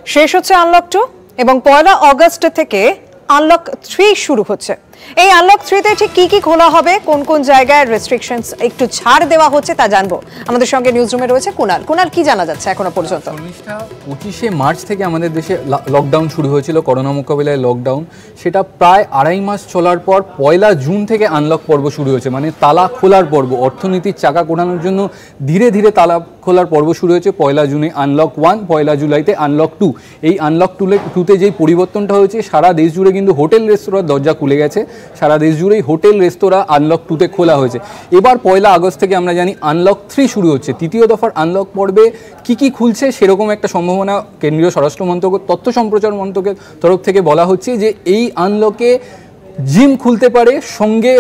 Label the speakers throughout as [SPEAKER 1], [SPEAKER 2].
[SPEAKER 1] শেষ হচ্ছে আনলক 2 এবং 1 আগস্ট থেকে আনলক 3 শুরু হচ্ছে। এই আনলক 3 তে ঠিক কি খোলা হবে, কোন কোন জায়গায় রেস্ট্রিকশনস একটু ছাড় দেওয়া হচ্ছে তা জানবো। আমাদের সঙ্গে নিউজ রুমে রয়েছে কুনাল। কুনাল, কি জানা যাচ্ছে এখনো পর্যন্ত?
[SPEAKER 2] 25শে মার্চ থেকে আমাদের দেশে লকডাউন শুরু হয়েছিল, করোনা মোকাবিলায় লকডাউন। সেটা প্রায় 2.5 মাস চলার পর 1 জুন থেকে আনলক পর্ব শুরু হয়েছে, মানে তালা খোলার পর্ব। অর্থনীতির চাকা ঘোরানোর জন্য ধীরে ধীরে তালা খোলার পর্ব শুরু হয়েছে। 1 জুনে আনলক 1, 1 জুলাইতে আনলক 2। এই আনলক 2তে যেই পরিবর্তনটা হয়েছে, সারা দেশ জুড়ে কিন্তু হোটেল রেস্তোরাঁর দরজা খুলে গেছে। সারা দেশ জুড়েই হোটেল রেস্তোরাঁ আনলক 2তে খোলা হয়েছে। এবার 1 আগস্ট থেকে আমরা জানি আনলক 3 শুরু হচ্ছে। তৃতীয় দফার আনলক পর্বে কি খুলছে সেরকম একটা সম্ভাবনা কেন্দ্রীয় স্বরাষ্ট্র মন্ত্রক, তথ্য সম্প্রচার মন্ত্রকের তরফ থেকে বলা হচ্ছে যে এই আনলকে জিম খুলতে পারে, সঙ্গে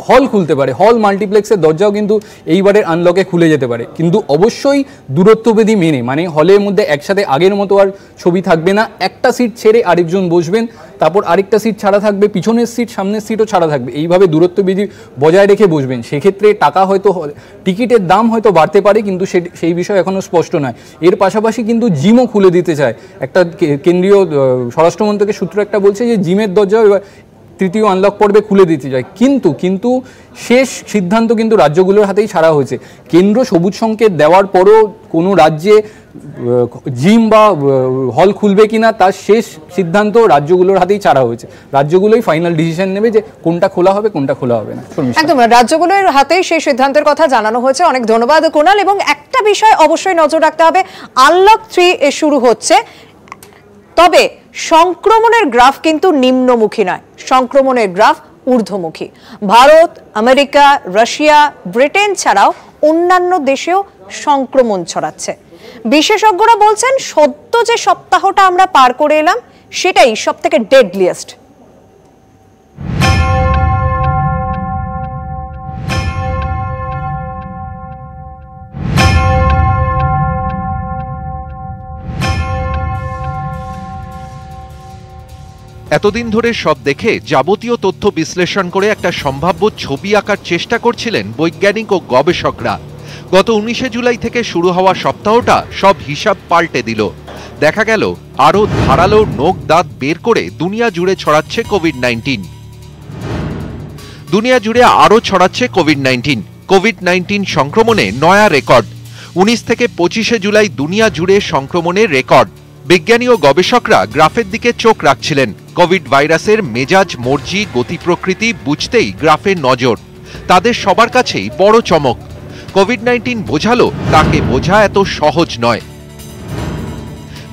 [SPEAKER 2] হল খুলতে পারে। হল মাল্টিপ্লেক্সের দরজাও কিন্তু এইবারের আনলকে খুলে যেতে পারে, কিন্তু অবশ্যই দূরত্ববিধি মেনে। মানে হলের মধ্যে একসাথে আগের মতো আর ছবি থাকবে না, একটা সিট ছেড়ে আরেকজন বসবেন, তারপর আরেকটা সিট ছাড়া থাকবে, পিছনের সিট সামনের সিটও ছাড়া থাকবে, এইভাবে দূরত্ববিধি বজায় রেখে বসবেন। সেক্ষেত্রে টাকা হয়তো, টিকিটের দাম হয়তো বাড়তে পারে, কিন্তু সেই বিষয় এখনও স্পষ্ট নয়। এর পাশাপাশি কিন্তু জিমও খুলে দিতে চায়। একটা কেন্দ্রীয় স্বরাষ্ট্রমন্ত্রকের সূত্র একটা বলছে যে জিমের দরজাও এবার তৃতীয় আনলক পর্বে খুলে দিতে যায়। কিন্তু শেষ সিদ্ধান্ত কিন্তু রাজ্যগুলোর হাতেই ছাড়া হয়েছে। কেন্দ্র সবুজ সংকেত দেওয়ার পরও কোনো রাজ্যে জিম বা হল খুলবে কিনা তার শেষ সিদ্ধান্ত রাজ্যগুলোর হাতেই ছাড়া হয়েছে। রাজ্যগুলোই ফাইনাল ডিসিশন নেবে যে কোনটা খোলা হবে, কোনটা খোলা হবে না।
[SPEAKER 1] একদম রাজ্যগুলোর হাতেই সেই সিদ্ধান্তের কথা জানানো হয়েছে। অনেক ধন্যবাদ কুনাল। এবং একটা বিষয় অবশ্যই নজর রাখতে হবে, আনলক 3 শুরু হচ্ছে, তবে সংক্রমণের গ্রাফ কিন্তু নিম্নমুখী নয়, সংক্রমণের গ্রাফ ঊর্ধ্বমুখী। ভারত, আমেরিকা, রাশিয়া, ব্রিটেন ছাড়াও অন্যান্য দেশেও সংক্রমণ ছড়াচ্ছে। বিশেষজ্ঞরা বলছেন সদ্য যে সপ্তাহটা আমরা পার করে এলাম সেটাই সবথেকে ডেডলিয়েস্ট।
[SPEAKER 3] এতদিন ধরে সব দেখে যাবতীয় তথ্য বিশ্লেষণ করে একটা সম্ভাব্য ছবি আঁকার চেষ্টা করছিলেন বৈজ্ঞানিক ও গবেষকরা। গত 19শে জুলাই থেকে শুরু হওয়া সপ্তাহটা সব হিসাব পাল্টে দিল। দেখা গেল আরো ধারালো নখ দাঁত বের করে দুনিয়া জুড়ে ছড়াচ্ছে কোভিড-19। দুনিয়া জুড়ে আরো ছড়াচ্ছে কোভিড-19 সংক্রমণে নয়া রেকর্ড। 19 থেকে 25শে জুলাই দুনিয়া জুড়ে সংক্রমণের রেকর্ড। বিজ্ঞানী ও গবেষকরা গ্রাফের দিকে চোখ রাখছিলেন। কোভিড ভাইরাসের মেজাজ, মর্জি, গতি প্রকৃতি বুঝতেই গ্রাফের নজর। তাদের সবার কাছেই বড় চমক। কোভিড-19 বোঝালো তাকে বোঝা এত সহজ নয়।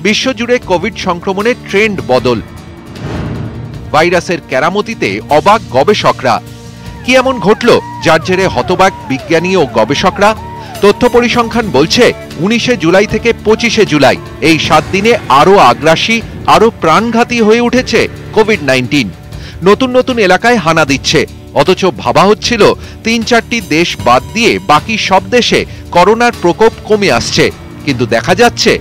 [SPEAKER 3] বিশ্বজুড়ে কোভিড সংক্রমণের ট্রেন্ড বদল। ভাইরাসের কেরামতিতে অবাক গবেষকরা। কি এমন ঘটল যার জেরে হতবাক বিজ্ঞানী ও গবেষকরা? তথ্য পরিসংখ্যান বলছে 19শে জুলাই থেকে 25শে জুলাই এই 7 দিনে আরো আগ্রাসী, আরো প্রাণঘাতী হয়ে উঠেছে কোভিড-19। নতুন নতুন এলাকায় হানা দিচ্ছে, অথচ ভাবা হচ্ছিল 3-4টি দেশ বাদ দিয়ে বাকি সব দেশে করোনার প্রকোপ কমে আসছে। কিন্তু দেখা যাচ্ছে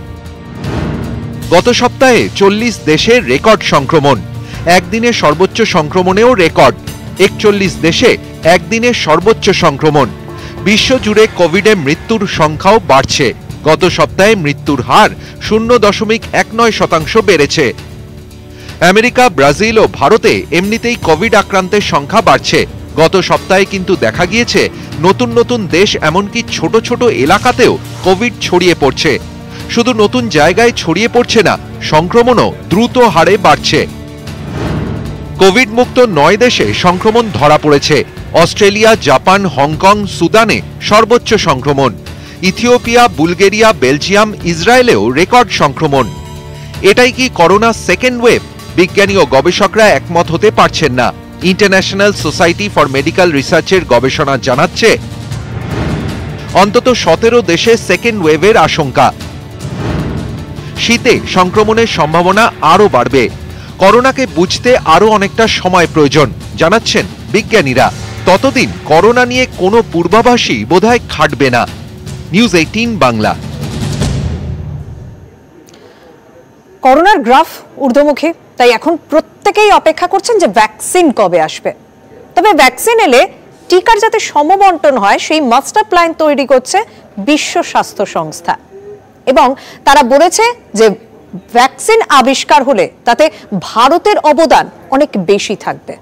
[SPEAKER 3] গত সপ্তাহে 40 দেশে রেকর্ড সংক্রমণ। একদিনে সর্বোচ্চ সংক্রমণেও রেকর্ড। 41 দেশে একদিনে সর্বোচ্চ সংক্রমণ। বিশ্বজুড়ে কোভিডে মৃত্যুর সংখ্যাও বাড়ছে। গত সপ্তাহে মৃত্যুর হার 0.19% বেড়েছে। আমেরিকা, ব্রাজিল ও ভারতে এমনিতেই কোভিড আক্রান্তের সংখ্যা বাড়ছে। গত সপ্তাহে কিন্তু দেখা গিয়েছে নতুন নতুন দেশ, এমনকি ছোট ছোট এলাকাতেও কোভিড ছড়িয়ে পড়ছে। শুধু নতুন জায়গায় ছড়িয়ে পড়ছে না, সংক্রমণও দ্রুত হারে বাড়ছে। কোভিড মুক্ত 9 দেশে সংক্রমণ ধরা পড়েছে। অস্ট্রেলিয়া, জাপান, হংকং, সুদানে সর্বোচ্চ সংক্রমণ। ইথিওপিয়া, বুলগেরিয়া, বেলজিয়াম, ইসরায়েলেও রেকর্ড সংক্রমণ। এটাই কি করোনা সেকেন্ড ওয়েভ? বিজ্ঞানী ও গবেষকরা একমত হতে পারছেন না। ইন্টারন্যাশনাল সোসাইটি ফর মেডিকেল রিসার্চের গবেষণা জানাচ্ছে অন্তত 17 দেশে সেকেন্ড ওয়েভের আশঙ্কা। শীতে সংক্রমণের সম্ভাবনা আরো বাড়বে। করোনাকে বুঝতে আরো অনেকটা সময় প্রয়োজন, জানাচ্ছেন বিজ্ঞানীরা। ততদিন করোনা নিয়ে কোনো পূর্বাভাসই বোধহয় খাটবে না। নিউজ 18 বাংলা।
[SPEAKER 1] করোনার গ্রাফ ঊর্ধ্বমুখী, তাই এখন প্রত্যেকেই অপেক্ষা করছেন যে ভ্যাকসিন কবে আসবে। তবে ভ্যাকসিন এলে টিকার যাতে সমবন্টন হয় সেই মাস্টার প্ল্যান তৈরি করছে বিশ্ব স্বাস্থ্য সংস্থা। এবং তারা বলেছে যে ভ্যাকসিন আবিষ্কার হলে তাতে ভারতের অবদান অনেক বেশি থাকবে।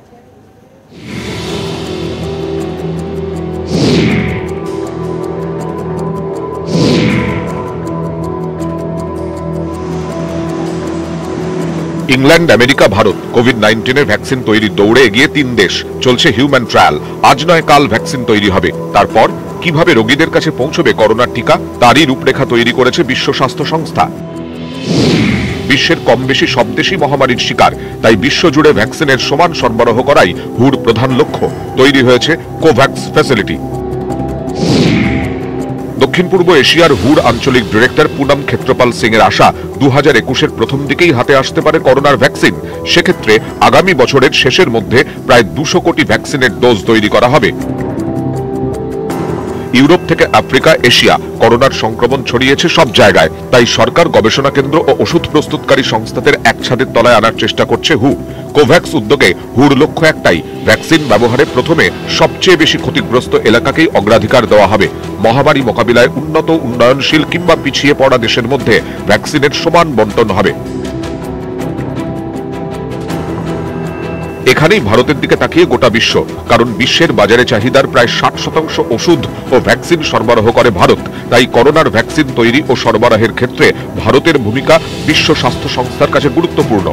[SPEAKER 4] England, America, Bharat COVID-19 vaccine তৈরির দৌড়ে এগিয়ে 3 দেশ। চলছে হিউম্যান ট্রায়াল। আজ নয় কাল ভ্যাকসিন তৈরি হবে। তারপর কিভাবে রোগীদের কাছে পৌঁছবে করোনার টিকা, তারই রূপরেখা তৈরি করেছে বিশ্ব স্বাস্থ্য সংস্থা। বিশ্বের কম বেশি সব দেশই মহামারীর শিকার, তাই বিশ্বজুড়ে ভ্যাকসিনের সমান সরবরাহ করাই হুর প্রধান লক্ষ্য। তৈরি হয়েছে কোভ্যাক্স ফ্যাসিলিটি। দক্ষিণ পূর্ব এশিয়ার হুর আঞ্চলিক ডিরেক্টর পুনম ক্ষেত্রপাল সিং এর আশা 2021-এর প্রথম দিকেই হাতে আসতে পারে করোনার ভ্যাকসিন। সেক্ষেত্রে আগামী বছরের শেষের মধ্যে প্রায় 200 কোটি ভ্যাকসিনের ডোজ তৈরি করা হবে। ইউরোপ থেকে আফ্রিকা, এশিয়া করোনার সংক্রমণ ছড়িয়েছে সব জায়গায়, তাই সরকার, গবেষণা কেন্দ্র ও ওষুধ প্রস্তুতকারী সংস্থাদের এক ছাদের তলায় আনার চেষ্টা করছে হু। কোভ্যাক্স উদ্যোগে হুর লক্ষ্য একটাই, ভ্যাকসিন ব্যবহারে প্রথমে সবচেয়ে বেশি ক্ষতিগ্রস্ত এলাকাকেই অগ্রাধিকার দেওয়া হবে। মহামারী মোকাবিলায় উন্নত, উন্নয়নশীল কিংবা পিছিয়ে পড়া দেশের মধ্যে ভ্যাকসিনের সমান বন্টন হবে। এখানেই ভারতের দিকে তাকিয়ে গোটা বিশ্ব, কারণ বিশ্বের বাজারে চাহিদার প্রায় 60% ওষুধ ও ভ্যাকসিন সরবরাহ করে ভারত। তাই করোনার ভ্যাকসিন তৈরি ও সরবরাহের ক্ষেত্রে ভারতের ভূমিকা বিশ্ব স্বাস্থ্য সংস্থার কাছে গুরুত্বপূর্ণ।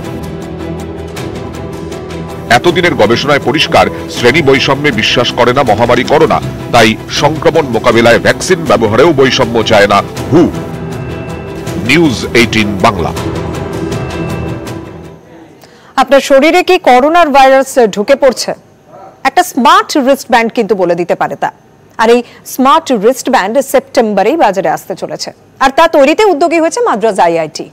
[SPEAKER 4] এতদিনের গবেষণায় পরিষ্কার, শ্রেণী বৈষম্যে বিশ্বাস করে না মহামারী করোনা, তাই সংক্রমণ মোকাবিলায় ভ্যাকসিন ব্যবহারেও বৈষম্য চায় না হু। নিউজ 18 বাংলা।
[SPEAKER 1] আপনার শরীরে কি করোনার ভাইরাস ঢুকে পড়ছে? একটা স্মার্ট রিস্ট ব্যান্ড কিন্তু বলে দিতে পারে তা। আর এই স্মার্ট রিস্ট ব্যান্ড সেপ্টেম্বরেই বাজারে আসতে চলেছে, আর তা তৈরিতে উদ্যোগী হয়েছে মাদ্রাজ আইআইটি।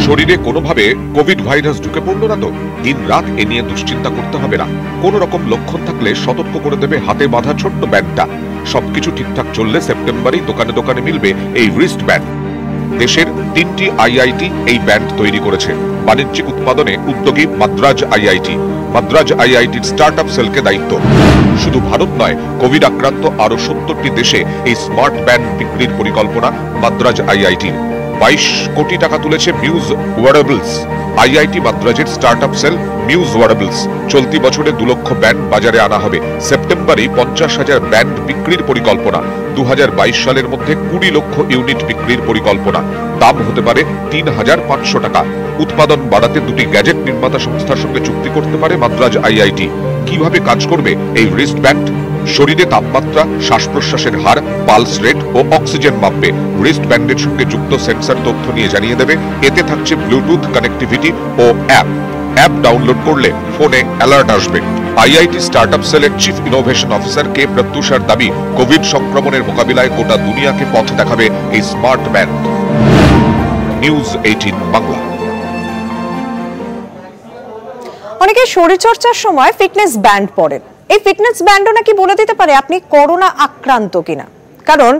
[SPEAKER 4] শরীরে কোনোভাবে কোভিড ভাইরাস ঢুকে পড়লো না তো? দিন রাত এ নিয়ে দুশ্চিন্তা করতে হবে না। কোন রকম লক্ষণ থাকলে সতর্ক করে দেবে হাতে বাঁধা ছোট্ট ব্যান্ডটা। সবকিছু ঠিকঠাক চললে সেপ্টেম্বরেই দোকানে দোকানে মিলবে এই রিস্ট ব্যান্ড। দেশের 3টি আইআইটি এই ব্যান্ড তৈরি করেছে। বাণিজ্যিক উৎপাদনে উদ্যোগী মাদ্রাজ আইআইটি। মাদ্রাজ আইআইটির স্টার্টআপ সেলকে দায়িত্ব। শুধু ভারত নয়, কোভিড আক্রান্ত আরো 70টি দেশে এই স্মার্ট ব্যান্ড বিক্রির পরিকল্পনা মাদ্রাজ আইআইটির। 22 কোটি টাকা তুলেছে মিউজ ওয়ারেবলস। আইআইটি মাদ্রাজের স্টার্টআপ সেল মিউজ ওয়ারেবলস। চলতি বছরে 2 লক্ষ ব্যান্ড বাজারে আনা হবে। সেপ্টেম্বরেই 50,000 ব্যান্ড বিক্রির পরিকল্পনা। 2022 সালের মধ্যে 20 লক্ষ ইউনিট বিক্রির পরিকল্পনা। দাম হতে পারে 3,500 টাকা। উৎপাদন বাড়াতে 2টি গ্যাজেট নির্মাতা সংস্থার সঙ্গে চুক্তি করতে পারে মাদ্রাজ আইআইটি। কিভাবে কাজ করবে এই রিস্ট ব্যান্ড? শরীরে তাপমাত্রা, শ্বাস প্রশ্বাসের হার, পালস রেট ও অক্সিজেন মাপবে। রিস্ট ব্যান্ডের সঙ্গে যুক্ত সেন্সর তথ্য নিয়ে জানিয়ে দেবে। এতে থাকছে ব্লুটুথ কানেক্টিভিটি ও অ্যাপ ডাউনলোড করলে ফোনে অ্যালার্ট আসবে। আইআইটি স্টার্টআপ সেলের চিফ ইনোভেশন অফিসার কে প্রত্যুষার দাবি, কোভিড সংক্রমণের মোকাবিলায় গোটা দুনিয়াকে পথ দেখাবে এই স্মার্ট ব্যান্ড। নিউজ 18 বাংলা।
[SPEAKER 1] অনেকে শরীরচর্চার সময় ফিটনেস ব্যান্ড পরেন। এই ফিটনেস ব্যান্ডও নাকি বলে দিতে পারে আপনি করোনা আক্রান্ত কিনা, কারণ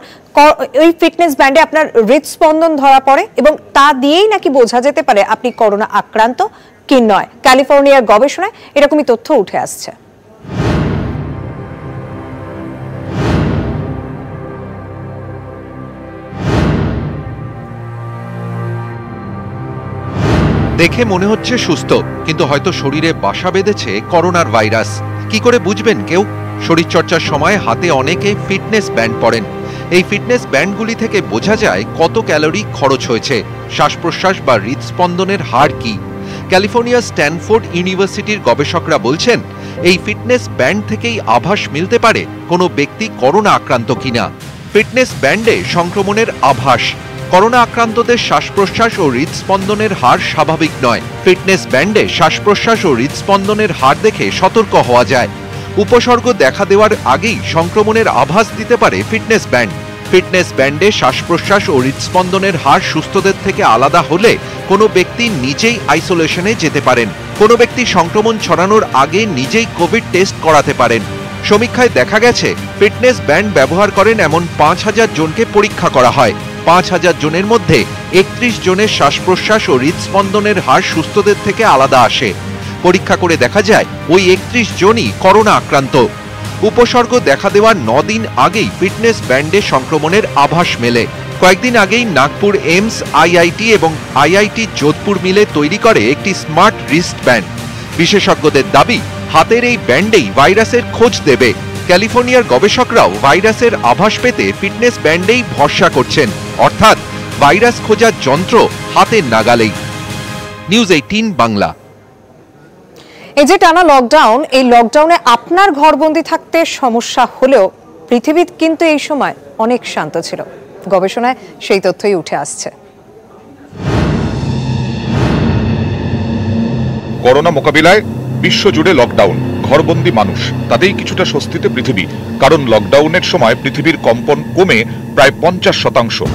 [SPEAKER 1] এই ফিটনেস ব্যান্ডে আপনার হৃদস্পন্দন ধরা পড়ে এবং তা দিয়েই নাকি বোঝা যেতে পারে আপনি করোনা আক্রান্ত কি নয়। ক্যালিফোর্নিয়ার গবেষণায় এরকমই তথ্য উঠে আসছে।
[SPEAKER 3] দেখে মনে হচ্ছে সুস্থ, কিন্তু হয়তো শরীরে বাসা বেঁধেছে করোনার ভাইরাস। কি করে বুঝবেন কেউ? শরীরচর্চার সময় হাতে অনেকে ফিটনেস ব্যান্ড পরেন। এই ফিটনেস ব্যান্ডগুলি থেকে বোঝা যায় কত ক্যালোরি খরচ হয়েছে, শ্বাস প্রশ্বাস বা হৃদস্পন্দনের হার কি। ক্যালিফোর্নিয়ার স্ট্যানফোর্ড ইউনিভার্সিটির গবেষকরা বলছেন, এই ফিটনেস ব্যান্ড থেকেই আভাস মিলতে পারে কোনো ব্যক্তি করোনা আক্রান্ত কিনা। ফিটনেস ব্যান্ডে সংক্রমণের আভাস। করোনা আক্রান্তদের শ্বাস প্রশ্বাস ও হৃদস্পন্দনের হার স্বাভাবিক নয়। ফিটনেস ব্যান্ডে শ্বাস প্রশ্বাস ও হৃদস্পন্দনের হার দেখে সতর্ক হওয়া যায়। উপসর্গ দেখা দেওয়ার আগেই সংক্রমণের আভাস দিতে পারে ফিটনেস ব্যান্ড। ফিটনেস ব্যান্ডে শ্বাস প্রশ্বাস ও হৃদস্পন্দনের হার সুস্থদের থেকে আলাদা হলে কোনো ব্যক্তি নিজেই আইসোলেশনে যেতে পারেন। কোনো ব্যক্তি সংক্রমণ ছড়ানোর আগে নিজেই কোভিড টেস্ট করাতে পারেন। সমীক্ষায় দেখা গেছে, ফিটনেস ব্যান্ড ব্যবহার করেন এমন 5,000 জনকে পরীক্ষা করা হয়। 5,000 জনের মধ্যে 31 জনের শ্বাস প্রশ্বাস ও হৃদস্পন্দনের হার সুস্থদের থেকে আলাদা আসে। পরীক্ষা করে দেখা যায় ওই 31 জনই করোনা আক্রান্ত। উপসর্গ দেখা দেওয়ার 9 দিন আগেই ফিটনেস ব্যান্ডে সংক্রমণের আভাস মেলে। কয়েকদিন আগেই নাগপুর এইমস, আইআইটি এবং আইআইটি যোধপুর মিলে তৈরি করে একটি স্মার্ট রিস্ট ব্যান্ড। বিশেষজ্ঞদের দাবি, হাতের এই ব্যান্ডেই ভাইরাসের খোঁজ দেবে। ক্যালিফোর্নিয়ার গবেষকরাও ভাইরাসের আভাস পেতে ফিটনেস ব্যান্ডেই ভরসা করছেন, অর্থাৎ ভাইরাস খোঁজার যন্ত্র হাতের নাগালেই। নিউজ 18 বাংলা।
[SPEAKER 1] এই যে টানা লকডাউন, এই লকডাউনে আপনার ঘরবন্দি থাকতে সমস্যা হলেও পৃথিবী কিন্তু এই সময় অনেক শান্ত ছিল। গবেষণায় সেই তথ্যই উঠে আসছে।
[SPEAKER 4] করোনা মোকাবিলায় বিশ্বজুড়ে লকডাউন, ঘরবন্দি মানুষ, তাতেই কিছুটা স্বস্তিতে পৃথিবী। কারণ লকডাউনের সময় পৃথিবীর কম্পন কমে প্রায় 50%।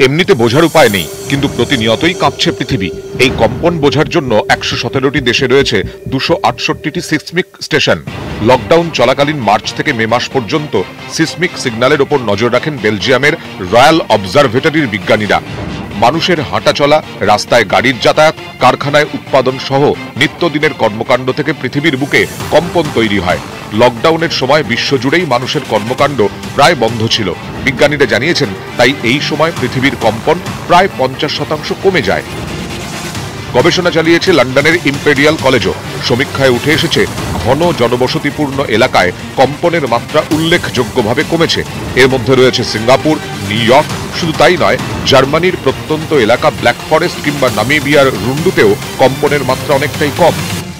[SPEAKER 4] এমনিতে বোঝার উপায় নেই, কিন্তু প্রতিনিয়তই কাঁপছে পৃথিবী। এই কম্পন বোঝার জন্য 117টি দেশে রয়েছে 268টি সিসমিক স্টেশন। লকডাউন চলাকালীন মার্চ থেকে মে মাস পর্যন্ত সিসমিক সিগন্যালের ওপর নজর রাখেন বেলজিয়ামের রয়্যাল অবজারভেটরির বিজ্ঞানীরা। মানুষের হাঁটাচলা, রাস্তায় গাড়ির যাতায়াত, কারখানায় উৎপাদন সহ নিত্যদিনের কর্মকাণ্ড থেকে পৃথিবীর বুকে কম্পন তৈরি হয়। লকডাউনের সময় বিশ্বজুড়েই মানুষের কর্মকাণ্ড প্রায় বন্ধ ছিল। বিজ্ঞানীরা জানিয়েছেন, তাই এই সময় পৃথিবীর কম্পন প্রায় 50% কমে যায়। গবেষণা চালিয়েছে লন্ডনের ইম্পেরিয়াল কলেজও। সমীক্ষায় উঠে এসেছে, ঘন জনবসতিপূর্ণ এলাকায় কম্পনের মাত্রা উল্লেখযোগ্যভাবে কমেছে। এর মধ্যে রয়েছে সিঙ্গাপুর, নিউ ইয়র্ক। শুধু তাই নয়, জার্মানির প্রত্যন্ত এলাকা ব্ল্যাক ফরেস্ট কিংবা নামিবিয়ার রুন্ডুতেও কম্পনের মাত্রা অনেকটাই কম।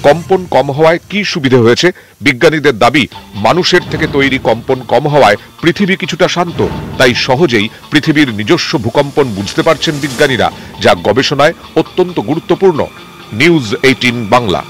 [SPEAKER 4] কম্পন কম হওয়ায় কি সুবিধে হয়েছে? বিজ্ঞানীদের দাবি, মানুষের থেকে তৈরি কম্পন কম হওয়ায় পৃথিবী কিছুটা শান্ত। তাই সহজেই পৃথিবীর নিজস্ব ভূকম্পন বুঝতে পারছেন বিজ্ঞানীরা, যা গবেষণায় অত্যন্ত গুরুত্বপূর্ণ। নিউজ 18 বাংলা।